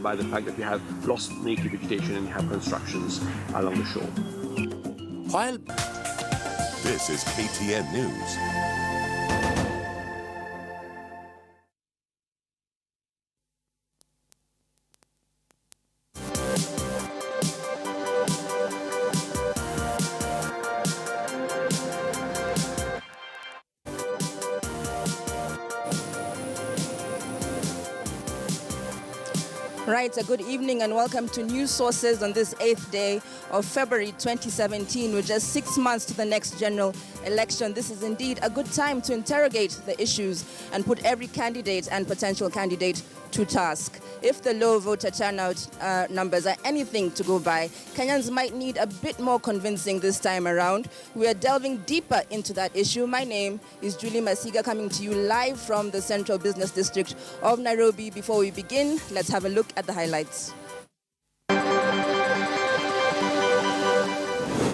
by the fact that we have lost native vegetation and we have constructions along the shore. While this is KTN News. Right, a good evening and welcome to News Sources on this 8th day of February 2017. With just 6 months to the next general election, this is indeed a good time to interrogate the issues and put every candidate and potential candidate to task. If the low voter turnout numbers are anything to go by, Kenyans might need a bit more convincing this time around. We are delving deeper into that issue. My name is Julie Masiga, coming to you live from the Central Business District of Nairobi. Before we begin, let's have a look at the highlights.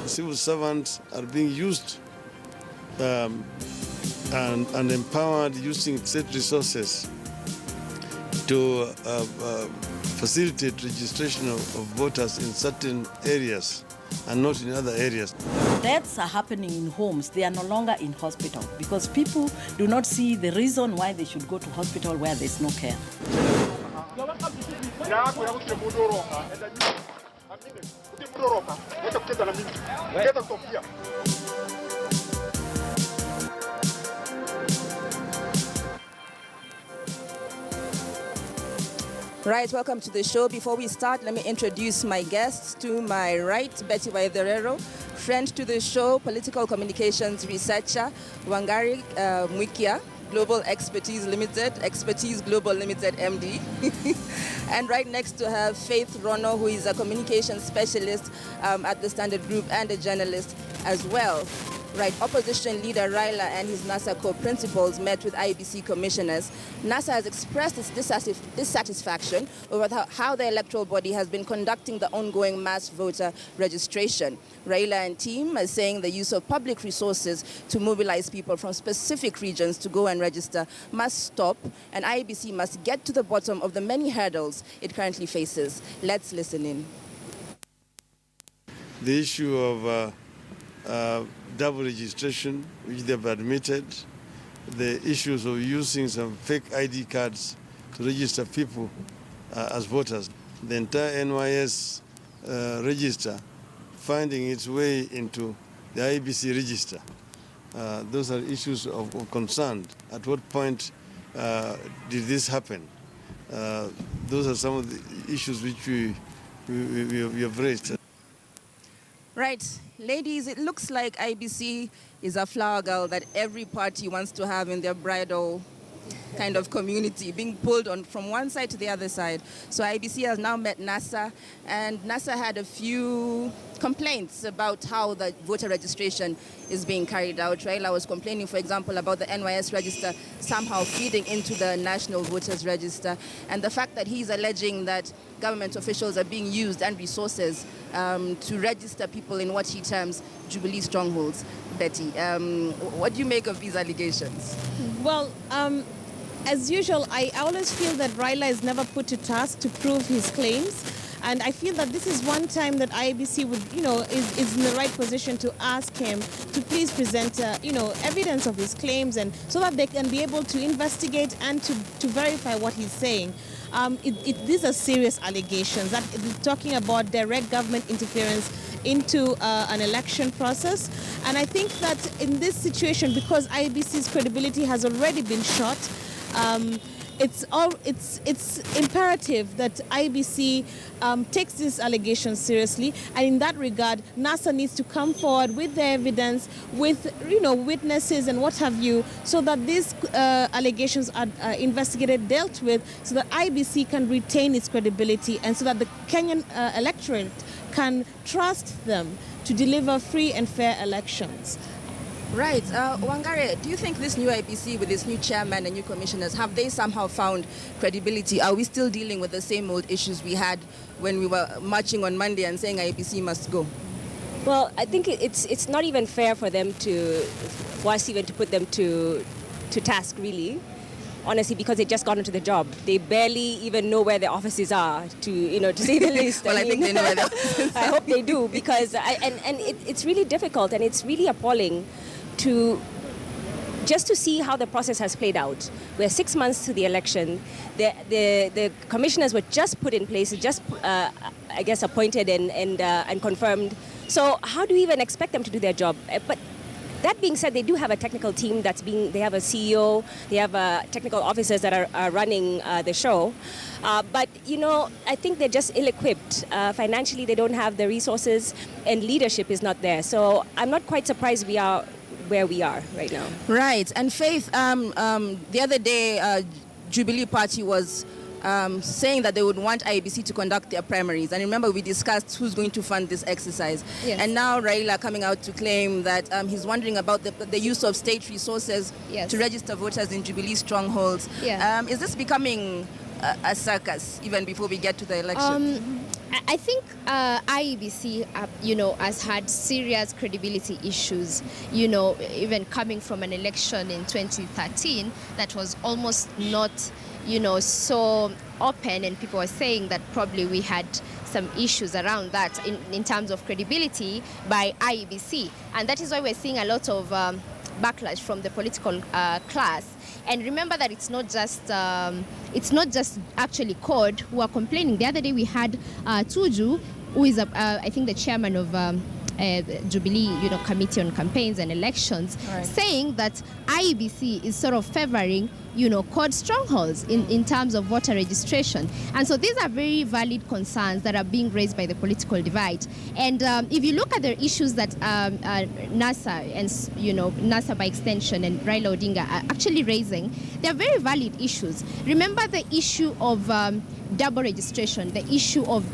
Civil servants are being used and empowered using state resources to facilitate registration of voters in certain areas and not in other areas. Deaths are happening in homes. They are no longer in hospital because people do not see the reason why they should go to hospital where there's no care. Right, welcome to the show. Before we start, let me introduce my guests. To my right, Betty Waitherero, friend to the show, political communications researcher, Wangari Mwikia, Global Expertise Limited, Expertise Global Limited MD. And right next to her, Faith Rono, who is a communications specialist at the Standard Group and a journalist as well. Right, opposition leader Raila and his NASA co-principals met with IEBC commissioners. NASA has expressed its dissatisfaction over how the electoral body has been conducting the ongoing mass voter registration. Raila and team are saying the use of public resources to mobilize people from specific regions to go and register must stop, and IEBC must get to the bottom of the many hurdles it currently faces. Let's listen in. The issue of double registration, which they've admitted, the issues of using some fake ID cards to register people as voters, the entire NYS register finding its way into the IEBC register. Those are issues of concern. At what point did this happen? Those are some of the issues which we have raised. Right. Ladies, it looks like IEBC is a flower girl that every party wants to have in their bridal kind of community, being pulled on from one side to the other side. So IEBC has now met NASA, and NASA had a few complaints about how the voter registration is being carried out. Raila was complaining, for example, about the NYS register somehow feeding into the National Voters Register, and the fact that he's alleging that government officials are being used and resources to register people in what he terms Jubilee strongholds. Betty, what do you make of these allegations? Well, as usual, I always feel that Raila is never put to task to prove his claims. And I feel that this is one time that IEBC would, is in the right position to ask him to please present, evidence of his claims, and so that they can be able to investigate and to verify what he's saying. These are serious allegations that talking about direct government interference into an election process. And I think that in this situation, because IEBC's credibility has already been shot, it's imperative that IEBC takes these allegations seriously, and in that regard, NASA needs to come forward with the evidence, with witnesses and what have you, so that these allegations are investigated, dealt with, so that IEBC can retain its credibility, and so that the Kenyan electorate can trust them to deliver free and fair elections. Right. Wangari, do you think this new IEBC with its new chairman and new commissioners, have they somehow found credibility? Are we still dealing with the same old issues we had when we were marching on Monday and saying IEBC must go? Well, I think it's not even fair for them for us even to put them to task, really. honestly, because they just got into the job. They barely even know where their offices are, to say the least. Well, I think they know where their offices I hope they do, because it's really difficult and it's really appalling to just to see how the process has played out. We're 6 months to the election. The commissioners were just put in place, just I guess appointed and confirmed. So how do we even expect them to do their job? But that being said, they do have a technical team they have a CEO, they have technical officers that are running the show. But, I think they're just ill-equipped. Financially, they don't have the resources, and leadership is not there. So I'm not quite surprised we are where we are right now. Right. And Faith, the other day, Jubilee Party was saying that they would want IEBC to conduct their primaries. And remember, we discussed who's going to fund this exercise. Yes. And now Raila coming out to claim that he's wondering about the use of state resources Yes. to register voters in Jubilee strongholds. Yeah. Is this becoming a circus even before we get to the election? I think IEBC, has had serious credibility issues, even coming from an election in 2013 that was almost not, so open, and people were saying that probably we had some issues around that in terms of credibility by IEBC. And that is why we're seeing a lot of backlash from the political class. And remember that it's not just actually CORD who are complaining. The other day we had Tuju, who is I think the chairman of Jubilee, Committee on Campaigns and Elections, right, saying that IEBC is sort of favoring, CORD strongholds in terms of voter registration. And so these are very valid concerns that are being raised by the political divide. And if you look at the issues that NASA and, NASA by extension and Raila Odinga are actually raising, they're very valid issues. Remember the issue of double registration, the issue of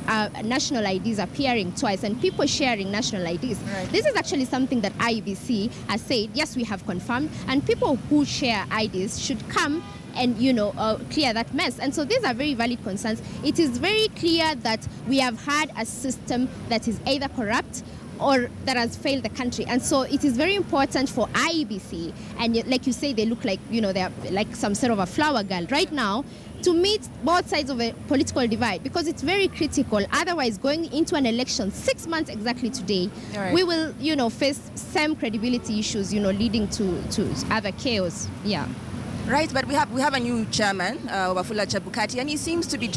national IDs appearing twice and people sharing national IDs. Right. This is actually something that IEBC has said, yes, we have confirmed, and people who share IDs should come and clear that mess. And so these are very valid concerns. It is very clear that we have had a system that is either corrupt or that has failed the country. And so it is very important for IEBC, and like you say, they look like, they're like some sort of a flower girl right now, to meet both sides of a political divide, because it's very critical. Otherwise, going into an election 6 months exactly today, right, we will, face same credibility issues, leading to other chaos. Yeah. Right, but we have a new chairman, Wafula Chebukati, and he seems to be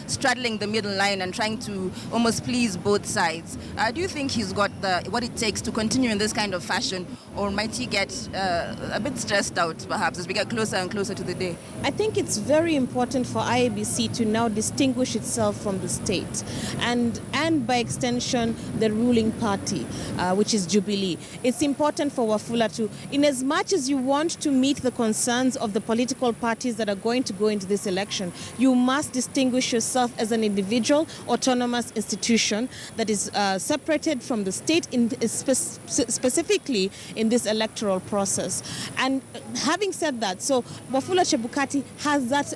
straddling the middle line and trying to almost please both sides. Do you think he's got what it takes to continue in this kind of fashion, or might he get a bit stressed out, perhaps, as we get closer and closer to the day? I think it's very important for IEBC to now distinguish itself from the state and by extension the ruling party, which is Jubilee. It's important for Wafula to, in as much as you want to meet the concerns of the political parties that are going to go into this election, you must distinguish yourself as an individual, autonomous institution that is separated from the state, specifically in this electoral process. And having said that, so Wafula Chebukati has that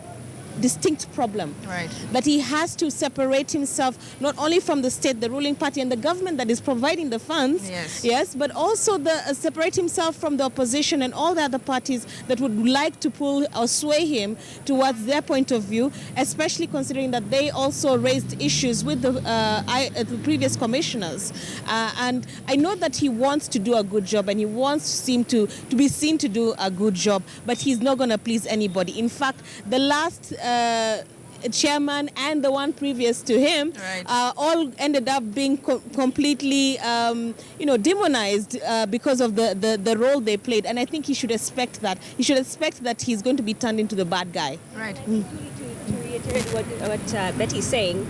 distinct problem, right, that he has to separate himself not only from the state, the ruling party and the government that is providing the funds, yes, but also separate himself from the opposition and all the other parties that would like to pull or sway him towards their point of view, especially considering that they also raised issues with the previous commissioners. And I know that he wants to do a good job and he wants to be seen to do a good job, but he's not going to please anybody. In fact, the last chairman and the one previous to him, right, all ended up being completely demonized because of the role they played. And I think he should expect that. He should expect that he's going to be turned into the bad guy. Right. To reiterate what Betty's saying,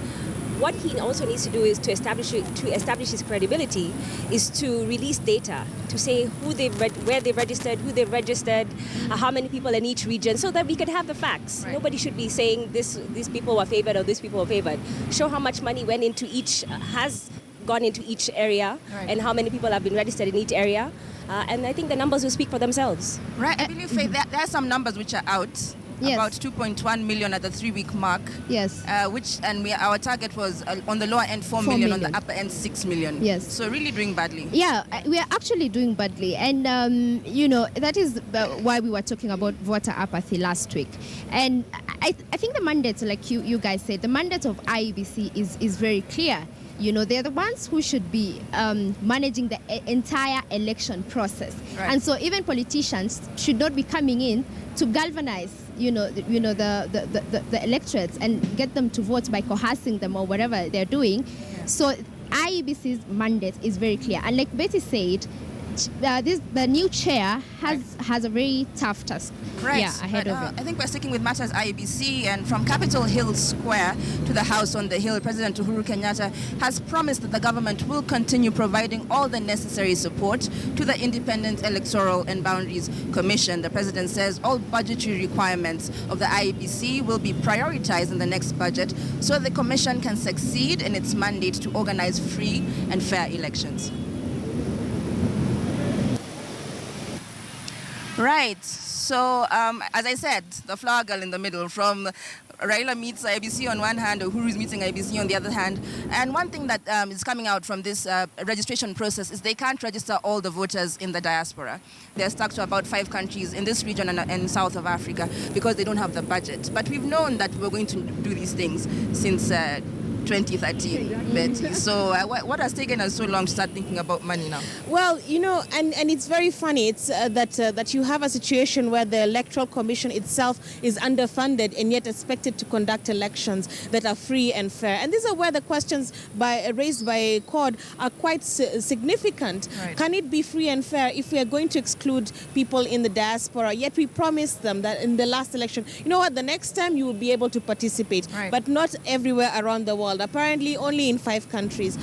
what he also needs to do is to establish his credibility is to release data, to say where they've registered, who they've registered, how many people in each region, so that we can have the facts. Right. Nobody should be saying these people were favored or these people were favored. Show how much money went into has gone into each area, right, and how many people have been registered in each area. And I think the numbers will speak for themselves. Right. I believe, Faith, there are some numbers which are out. Yes. about 2.1 million at the 3-week mark. Yes. Our target was on the lower end 4 million, on the upper end 6 million. Yes. So really doing badly. Yeah, we are actually doing badly, and that is why we were talking about voter apathy last week. And I think the mandate, like you guys said, the mandate of IEBC is very clear. They're the ones who should be managing the entire election process. Right. And so even politicians should not be coming in to galvanize, the electorates and get them to vote by coercing them or whatever they're doing. Yeah. So IEBC's mandate is very clear. And like Betty said, the new chair has a very tough task ahead of it. I think we're sticking with matters IEBC, and from Capitol Hill Square to the House on the Hill, President Uhuru Kenyatta has promised that the government will continue providing all the necessary support to the Independent Electoral and Boundaries Commission. The president says all budgetary requirements of the IEBC will be prioritized in the next budget so the commission can succeed in its mandate to organize free and fair elections. Right. So, as I said, the flower girl in the middle, from Raila meets IEBC on one hand, Uhuru is meeting IEBC on the other hand. And one thing that is coming out from this registration process is they can't register all the voters in the diaspora. They're stuck to about 5 countries in this region and south of Africa because they don't have the budget. But we've known that we're going to do these things since 2013, Betty. So what has taken us so long to start thinking about money now? Well, and it's very funny. It's that you have a situation where the Electoral Commission itself is underfunded and yet expected to conduct elections that are free and fair. And these are where the questions raised by CORD are quite significant. Right. Can it be free and fair if we are going to exclude people in the diaspora? Yet we promised them that in the last election, the next time you will be able to participate, right, but not everywhere around the world. Apparently only in 5 countries.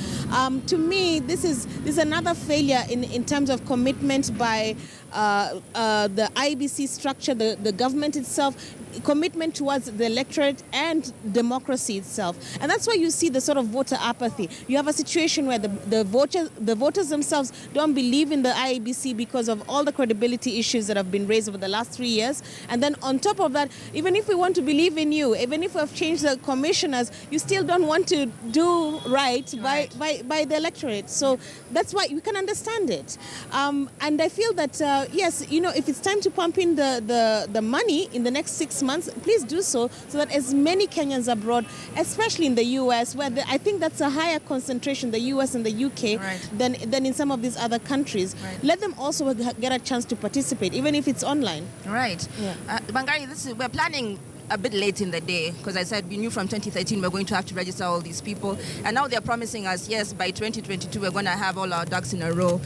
To me, this is another failure in terms of commitment by the IEBC structure, the government itself, commitment towards the electorate and democracy itself. And that's why you see the sort of voter apathy. You have a situation where the voters themselves don't believe in the IEBC because of all the credibility issues that have been raised over the last 3 years. And then on top of that, even if we want to believe in you, even if we have changed the commissioners, you still don't want to do right by the electorate. So that's why you can understand it. And I feel that, yes, if it's time to pump in the money in the next 6 months, please do so that as many Kenyans abroad, especially in the US, where I think that's a higher concentration, the US and the UK, right, than in some of these other countries. Right. Let them also get a chance to participate, even if it's online. Right. Yeah. Bangari, we're planning a bit late in the day, because I said we knew from 2013 we're going to have to register all these people, and now they're promising us, yes, by 2022 we're going to have all our ducks in a row.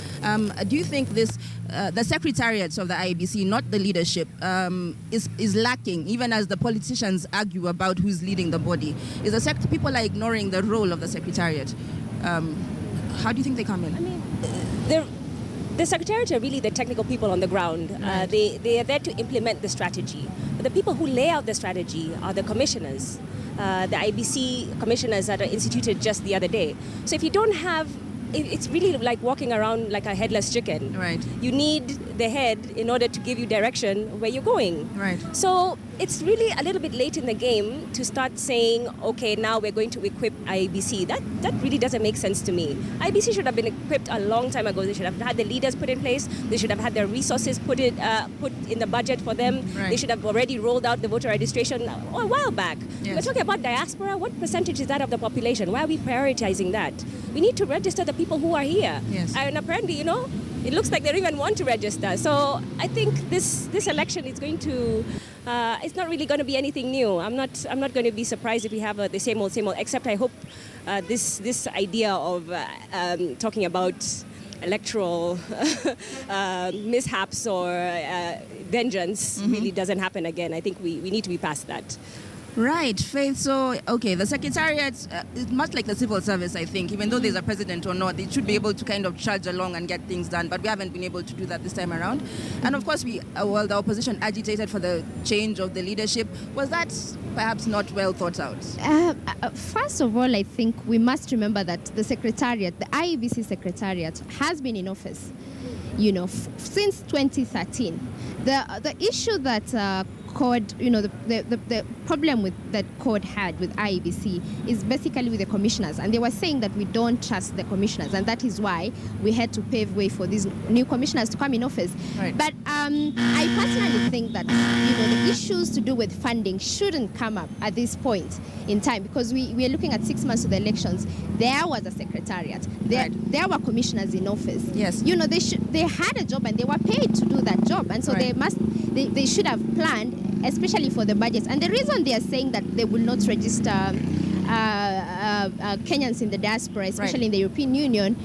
Do you think this, the secretariat of the IEBC, not the leadership, is lacking, even as the politicians argue about who's leading the body? People are ignoring the role of the secretariat. How do you think they come in? I mean, the secretariat are really the technical people on the ground. Right. They are there to implement the strategy. But the people who lay out the strategy are the commissioners, the IEBC commissioners that are instituted just the other day. So if you don't have, it's really like walking around like a headless chicken. Right. You need the head in order to give you direction where you're going. Right. So it's really a little bit late in the game to start saying, okay, now we're going to equip IEBC. That really doesn't make sense to me. IEBC should have been equipped a long time ago. They should have had the leaders put in place. They should have had their resources put in the budget for them. Right. They should have already rolled out the voter registration a while back. Yes. We're talking about diaspora. What percentage is that of the population? Why are we prioritizing that? We need to register the people who are here. Yes. And apparently, it looks like they don't even want to register. So I think this election is going to, it's not really going to be anything new. I'm not going to be surprised if we have the same old, except I hope this idea of talking about electoral mishaps or vengeance really doesn't happen again. I think we need to be past that. Right, Faith. So, okay, the secretariat is much like the civil service, I think. Even though there's a president or not, they should be able to kind of charge along and get things done. But we haven't been able to do that this time around. And of course, the opposition agitated for the change of the leadership. Was that perhaps not well thought out? First of all, I think we must remember that the secretariat, the IEBC secretariat, has been in office, since 2013. The issue that CORD, the problem with that CORD had with IEBC is basically with the commissioners, and they were saying that we don't trust the commissioners, and that is why we had to pave way for these new commissioners to come in office. Right. But I personally think that the issues to do with funding shouldn't come up at this point in time, because we are looking at 6 months to the elections. There was a secretariat. There were commissioners in office. Yes. They had a job and they were paid to do that job, and so they should have planned, especially for the budgets. And the reason they are saying that they will not register Kenyans in the diaspora, especially in the European Union,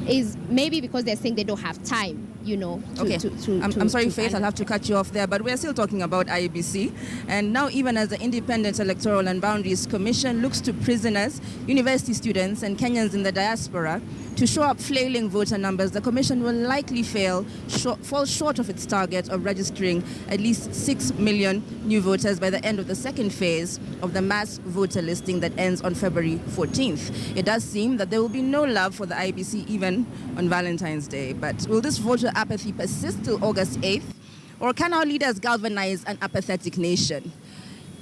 is maybe because they're saying they don't have time. I'm sorry, Faith, I'll have to cut you off there, but we're still talking about IEBC. And now, even as the Independent Electoral and Boundaries Commission looks to prisoners, university students, and Kenyans in the diaspora to show up flailing voter numbers, the Commission will likely fall short of its target of registering at least 6 million new voters by the end of the second phase of the mass voter listing that ends on February 14th. It does seem that there will be no love for the IEBC even on Valentine's Day. But will this voter apathy persist till August 8th? Or can our leaders galvanize an apathetic nation?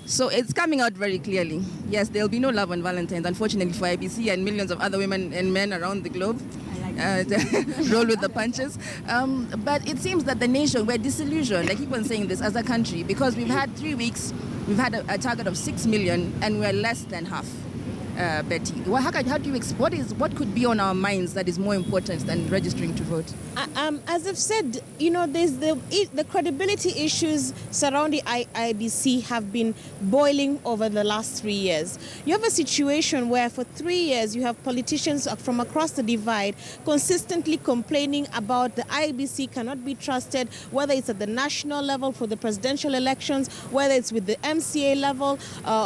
So it's coming out very clearly. Yes, there'll be no love on Valentine's, unfortunately, for IEBC and millions of other women and men around the globe. Roll with the punches. But it seems that the nation, we're disillusioned. I keep on saying this as a country, because we've had 3 weeks, we've had a target of 6 million, and we're less than half. Betty, how do you what could be on our minds that is more important than registering to vote? As I've said, there's the credibility issues surrounding IEBC have been boiling over the last 3 years. You have a situation where for 3 years you have politicians from across the divide consistently complaining about the IEBC cannot be trusted, whether it's at the national level for the presidential elections, whether it's with the MCA level,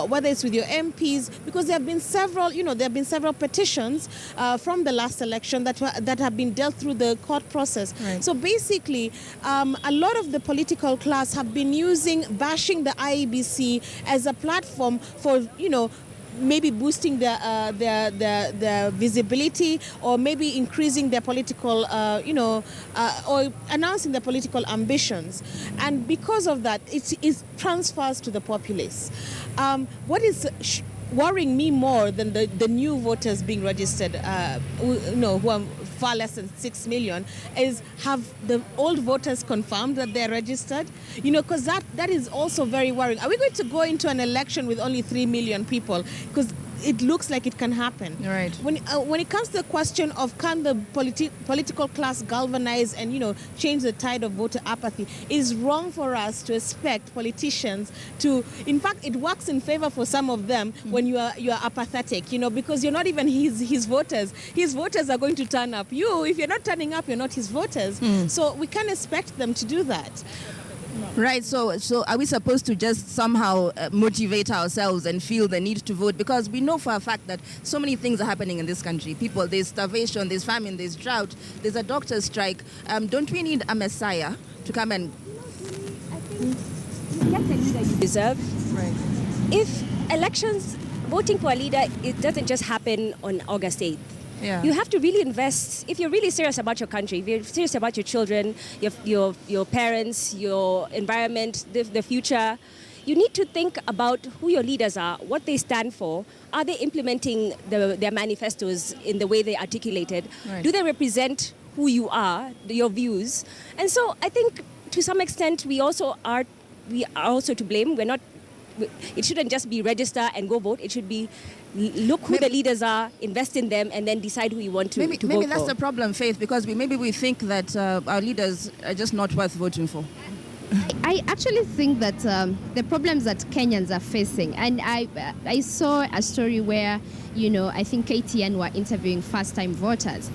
whether it's with your MPs, because there have been several petitions from the last election that have been dealt through the court process. Right. So basically, a lot of the political class have been bashing the IEBC as a platform for, maybe boosting their visibility, or maybe increasing their political, or announcing their political ambitions. And because of that, it transfers to the populace. What is worrying me more than the new voters being registered, who are far less than 6 million, is have the old voters confirmed that they're registered? Because that is also very worrying. Are we going to go into an election with only 3 million people? Because it looks like it can happen. Right. When it comes to the question of can the political class galvanize and change the tide of voter apathy, it is wrong for us to expect politicians to. In fact, it works in favor for some of them when you are apathetic, because you're not even his voters. His voters are going to turn up. If you're not turning up, you're not his voters. So we can't expect them to do that. Right, so are we supposed to just somehow motivate ourselves and feel the need to vote? Because we know for a fact that so many things are happening in this country. There's starvation, there's famine, there's drought, there's a doctor's strike. Don't we need a messiah to come and... I think get the leader you deserve. Right. If elections, voting for a leader, it doesn't just happen on August 8th. Yeah. You have to really invest. If you're really serious about your country, if you're serious about your children, your parents, your environment, the future, you need to think about who your leaders are, what they stand for. Are they implementing their manifestos in the way they articulated? Right. Do they represent who you are, your views? And so I think to some extent we are also to blame. It shouldn't just be register and go vote. It should be look who the leaders are, invest in them, and then decide who you want to vote for. Maybe that's the problem, Faith, because we think that our leaders are just not worth voting for. I actually think that the problems that Kenyans are facing, and I saw a story where, I think KTN were interviewing first-time voters.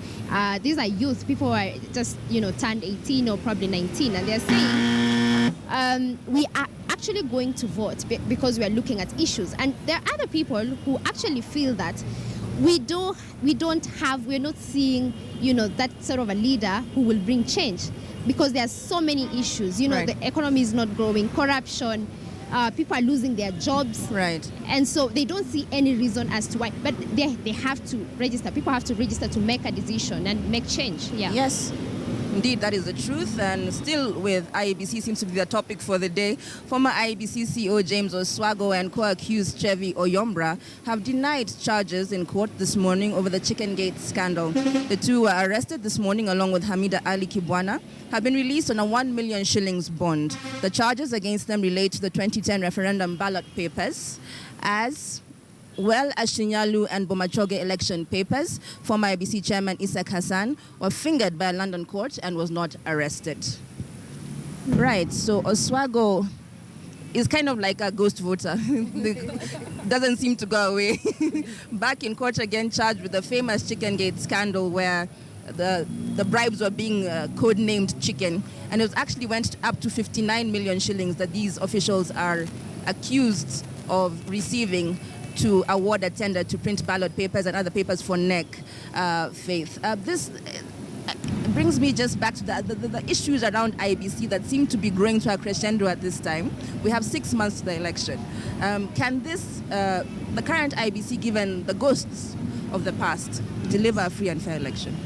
These are youth, people who are just, turned 18 or probably 19, and they're saying, we are actually going to vote because we are looking at issues. And there are other people who actually feel that we're not seeing, that sort of a leader who will bring change, because there are so many issues. Right. The economy is not growing, corruption, people are losing their jobs. Right. And so they don't see any reason as to why. But they have to register. People have to register to make a decision and make change. Yeah. Yes. Indeed, that is the truth. And still with IEBC seems to be the topic for the day. Former IEBC CEO James Oswago and co-accused Chevy Oyombra have denied charges in court this morning over the Chicken Gate scandal. The two were arrested this morning along with Hamida Ali Kibwana, have been released on a 1 million shillings bond. The charges against them relate to the 2010 referendum ballot papers, as well as Shinyalu and Bomachoge election papers. Former IEBC chairman Isaac Hassan was fingered by a London court and was not arrested. Right, so Oswago is kind of like a ghost voter. Doesn't seem to go away. Back in court again, charged with the famous Chicken Gate scandal where the bribes were being code-named chicken, and it actually went up to 59 million shillings that these officials are accused of receiving to award a tender to print ballot papers and other papers for NEC faith. This brings me just back to the issues around IEBC that seem to be growing to a crescendo at this time. We have 6 months to the election. Can the current IEBC, given the ghosts of the past, deliver a free and fair election?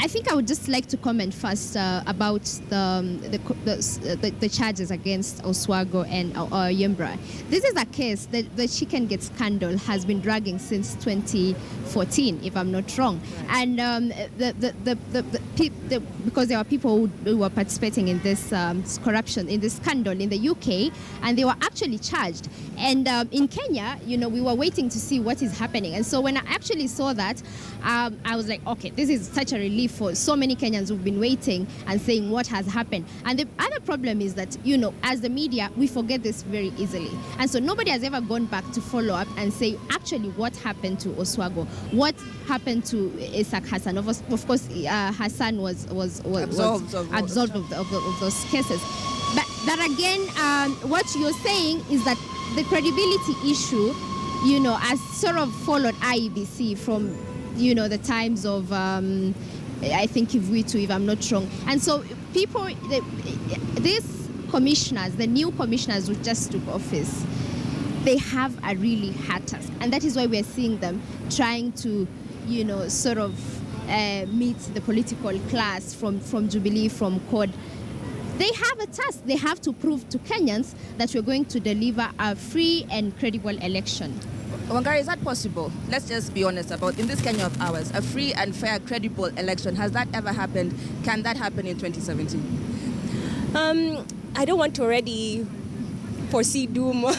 I think I would just like to comment first about the charges against Oswago and Oyombra. This is a case that the Chicken Gate scandal has been dragging since 2014, if I'm not wrong. And because there were people who were participating in this corruption, in this scandal in the UK, and they were actually charged. And in Kenya, we were waiting to see what is happening. And so when I actually saw that, I was like, okay, this is such a relief for so many Kenyans who've been waiting and saying what has happened. And the other problem is that, as the media, we forget this very easily. And so nobody has ever gone back to follow up and say, actually, what happened to Oswago? What happened to Isaac Hassan? Of course, Hassan was absolved of those cases. But that again, what you're saying is that the credibility issue, has sort of followed IEBC from, the times of, I think, Kivuitu, if I'm not wrong. And so these commissioners, the new commissioners who just took office, they have a really hard task. And that is why we're seeing them trying to, sort of meet the political class from Jubilee, from CORD. They have a task. They have to prove to Kenyans that we're going to deliver a free and credible election. Wangari, is that possible? Let's just be honest about, in this Kenya of ours, a free and fair, credible election. Has that ever happened? Can that happen in 2017? I don't want to already foresee doom or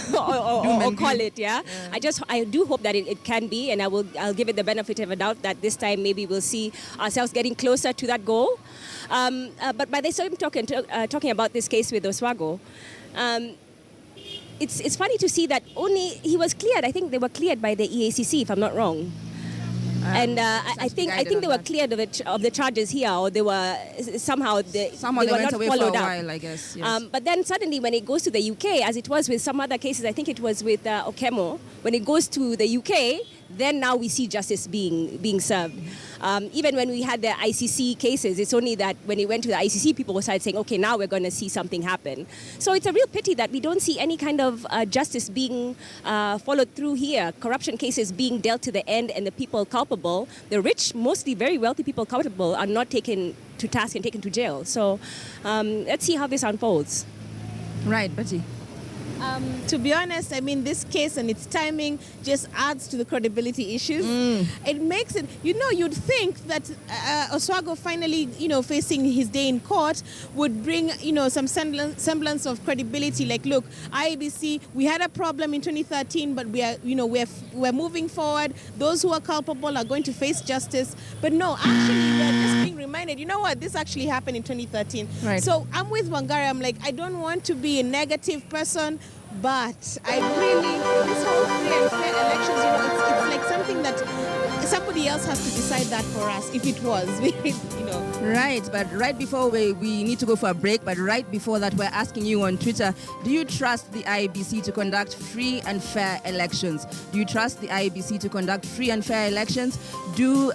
call it, yeah. I do hope that it can be, and I'll give it the benefit of a doubt that this time maybe we'll see ourselves getting closer to that goal. But by the same token, talking about this case with Oswago, it's funny to see that he was cleared. I think they were cleared by the EACC, if I'm not wrong. And I think they were cleared of the charges here, or they were somehow they were went not away followed for a up. while, I guess. Yes. But then suddenly, when it goes to the UK, as it was with some other cases, I think it was with Okemo, when it goes to the UK, then now we see justice being served. Even when we had the ICC cases, it's only that when it went to the ICC, people started saying, okay, now we're going to see something happen. So it's a real pity that we don't see any kind of justice being followed through here. Corruption cases being dealt to the end, and the people culpable, the rich, mostly very wealthy people culpable, are not taken to task and taken to jail. So let's see how this unfolds. Right, Betty. To be honest, I mean, this case and its timing just adds to the credibility issues. It makes it, you'd think that Oswago finally, facing his day in court would bring, some semblance of credibility. Like, look, IEBC, we had a problem in 2013, but we are, we're moving forward. Those who are culpable are going to face justice. But no, actually, we're just being reminded, this actually happened in 2013. Right. So I'm with Wangari. I'm like, I don't want to be a negative person, but I really, this whole free and fair elections, it's like something that somebody else has to decide that for us, if it was, Right, but right before we need to go for a break, but right before that, we're asking you on Twitter, do you trust the IEBC to conduct free and fair elections? Do you trust the IEBC to conduct free and fair elections? Do